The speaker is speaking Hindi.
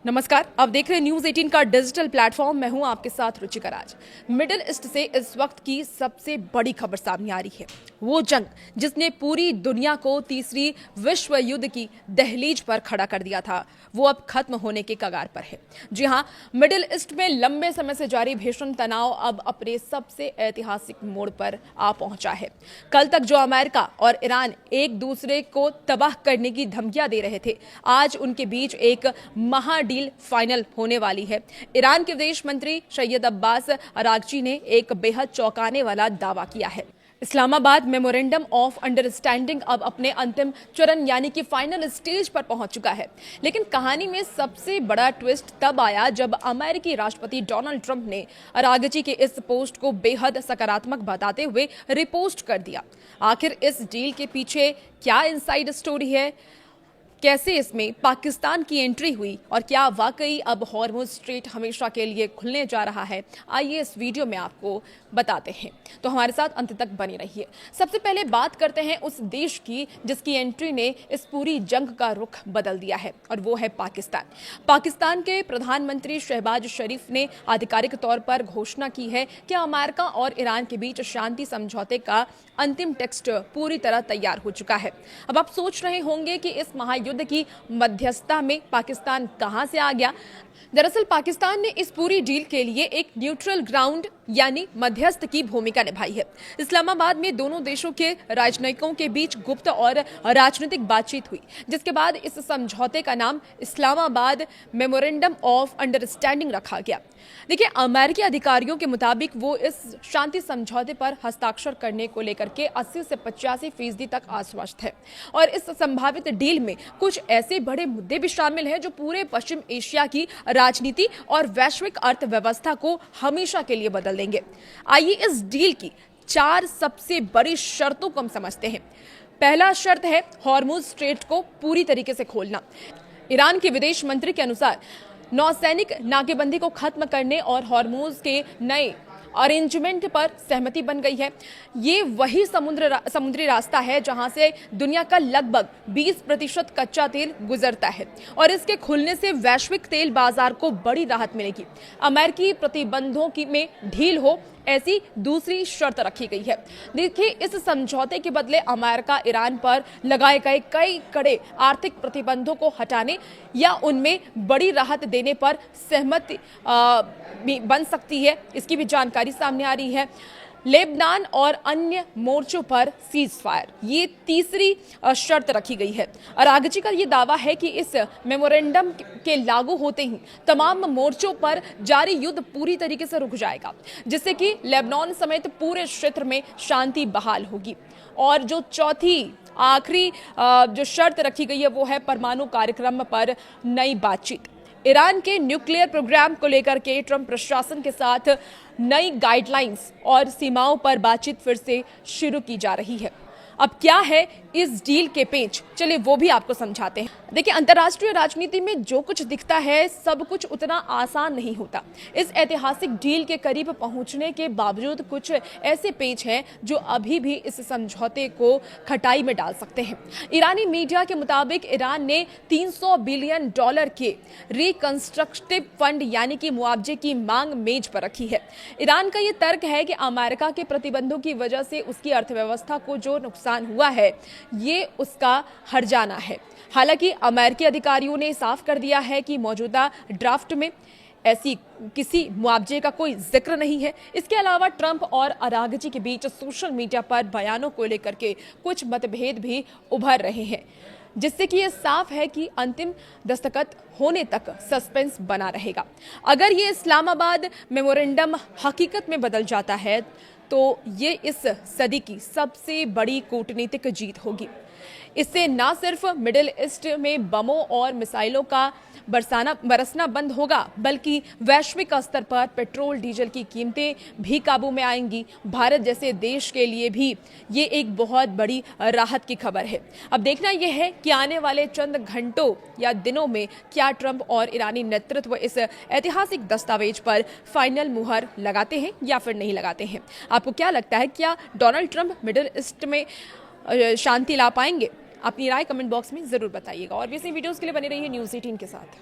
नमस्कार, आप देख रहे हैं न्यूज 18 का डिजिटल प्लेटफॉर्म। मैं हूं आपके साथ रुचिका राज। मिडिल ईस्ट से इस वक्त की सबसे बड़ी खबर सामने आ रही है। वो जंग जिसने पूरी दुनिया को तीसरी विश्व युद्ध की दहलीज पर खड़ा कर दिया था, वो अब खत्म होने के कगार पर है। जी हां, मिडिल ईस्ट में लंबे समय से जारी भीषण तनाव अब अपने सबसे ऐतिहासिक मोड़ पर आ पहुंचा है। कल तक जो अमेरिका और ईरान एक दूसरे को तबाह करने की धमकियां दे रहे थे, आज उनके बीच एक महा डील फाइनल होने वाली है। ईरान के विदेश मंत्री सैयद अब्बास अरागची ने एक बेहद चौंकाने वाला दावा किया है। इस्लामाबाद मेमोरेंडम ऑफ अंडरस्टैंडिंग अब अपने अंतिम चरण यानी कि फाइनल स्टेज पर पहुंच चुका है। लेकिन कहानी में सबसे बड़ा ट्विस्ट तब आया जब अमेरिकी राष्ट्रपति डोनाल्ड ट्रंप ने अरागची के इस पोस्ट को बेहद सकारात्मक बताते हुए रिपोस्ट कर दिया। आखिर इस डील के पीछे क्या इनसाइड स्टोरी है, कैसे इसमें पाकिस्तान की एंट्री हुई और क्या वाकई अब हॉर्मुज स्ट्रेट हमेशा के लिए खुलने जा रहा है, आइए इस वीडियो में आपको बताते हैं। तो हमारे साथ अंत तक बने रहिए। सबसे पहले बात करते हैं उस देश की जिसकी एंट्री ने इस पूरी जंग का रुख बदल दिया है, और वो है पाकिस्तान। पाकिस्तान के प्रधानमंत्री शहबाज शरीफ ने आधिकारिक तौर पर घोषणा की है कि अमेरिका और ईरान के बीच शांति समझौते का अंतिम टेक्स्ट पूरी तरह तैयार हो चुका है। अब आप सोच रहे होंगे कि इस महायुद्ध की मध्यस्थता में पाकिस्तान कहां से आ गया। दरअसल पाकिस्तान ने इस पूरी डील के लिए एक न्यूट्रल ग्राउंड यानी मध्यस्थ की भूमिका निभाई है। इस्लामाबाद में दोनों देशों के राजनयिकों के बीच गुप्त और राजनीतिक बातचीत हुई, जिसके बाद इस समझौते का नाम इस्लामाबाद मेमोरेंडम ऑफ अंडरस्टैंडिंग रखा गया। देखिए, अमेरिकी अधिकारियों के मुताबिक वो इस शांति समझौते पर हस्ताक्षर करने को लेकर के 80 से 85% तक आश्वस्त है, और इस संभावित डील में कुछ ऐसे बड़े मुद्दे भी शामिल हैं जो पूरे पश्चिम एशिया की राजनीति और वैश्विक अर्थव्यवस्था को हमेशा के लिए बदल देंगे। आइए इस डील की 4 सबसे बड़ी शर्तों को हम समझते हैं। पहला शर्त है हॉर्मुज स्ट्रेट को पूरी तरीके से खोलना। ईरान के विदेश मंत्री के अनुसार नौसैनिक नाकेबंदी को खत्म करने और हॉर्मुज के नए अरेंजमेंट पर सहमति बन गई है। ये वही समुद्री रास्ता है जहां से दुनिया का लगभग 20% कच्चा तेल गुजरता है, और इसके खुलने से वैश्विक तेल बाजार को बड़ी राहत मिलेगी। अमेरिकी प्रतिबंधों में ढील हो, ऐसी दूसरी शर्त रखी गई है। देखिए, इस समझौते के बदले अमेरिका ईरान पर लगाए गए कई कड़े आर्थिक प्रतिबंधों को हटाने या उनमें बड़ी राहत देने पर सहमति बन सकती है, इसकी भी जानकारी सामने आ रही है। लेबनान और अन्य मोर्चों पर सीज फायर, ये तीसरी शर्त रखी गई है। अरागची का ये दावा है कि इस मेमोरेंडम के लागू होते ही तमाम मोर्चों पर जारी युद्ध पूरी तरीके से रुक जाएगा, जिससे कि लेबनान समेत पूरे क्षेत्र में शांति बहाल होगी। और जो चौथी आखिरी जो शर्त रखी गई है वो है परमाणु कार्यक्रम पर नई बातचीत। ईरान के न्यूक्लियर प्रोग्राम को लेकर के ट्रंप प्रशासन के साथ नई गाइडलाइंस और सीमाओं पर बातचीत फिर से शुरू की जा रही है। अब क्या है इस डील के पेच, चलिए वो भी आपको समझाते हैं। देखिए, अंतर्राष्ट्रीय राजनीति में जो कुछ दिखता है सब कुछ उतना आसान नहीं होता। इस ऐतिहासिक डील के करीब पहुंचने के बावजूद कुछ ऐसे पेच हैं जो अभी भी इस समझौते को खटाई में डाल सकते हैं। ईरानी मीडिया के मुताबिक ईरान ने $300 बिलियन के रिकंस्ट्रक्टिव फंड यानी कि मुआवजे की मांग मेज पर रखी है। ईरान का ये तर्क है कि अमेरिका के प्रतिबंधों की वजह से उसकी अर्थव्यवस्था को जो नुकसान हुआ है ये उसका हर्जाना है। हालांकि अमेरिकी अधिकारियों ने साफ कर दिया है कि मौजूदा ड्राफ्ट में ऐसी किसी मुआवजे का कोई जिक्र नहीं है। इसके अलावा ट्रंप और अरागची के बीच सोशल मीडिया पर बयानों को लेकर के कुछ मतभेद भी उभर रहे हैं, जिससे कि ये साफ है कि अंतिम दस्तखत होने तक सस्पेंस बना रहेगा। अगर ये इस्लामाबाद मेमोरेंडम हकीकत में बदल जाता है तो ये इस सदी की सबसे बड़ी कूटनीतिक जीत होगी। इससे न सिर्फ मिडिल ईस्ट में बमों और मिसाइलों का बरसना बंद होगा, बल्कि वैश्विक स्तर पर पेट्रोल डीजल की कीमतें भी काबू में आएंगी। भारत जैसे देश के लिए भी ये एक बहुत बड़ी राहत की खबर है। अब देखना यह है कि आने वाले चंद घंटों या दिनों में क्या ट्रंप और ईरानी नेतृत्व इस ऐतिहासिक दस्तावेज पर फाइनल मुहर लगाते हैं या फिर नहीं लगाते हैं। आपको क्या लगता है, क्या डोनाल्ड ट्रंप मिडिल ईस्ट में शांति ला पाएंगे? अपनी राय कमेंट बॉक्स में जरूर बताइएगा, और भी ऐसी वीडियोस के लिए बने रहिए न्यूज़ 18 के साथ।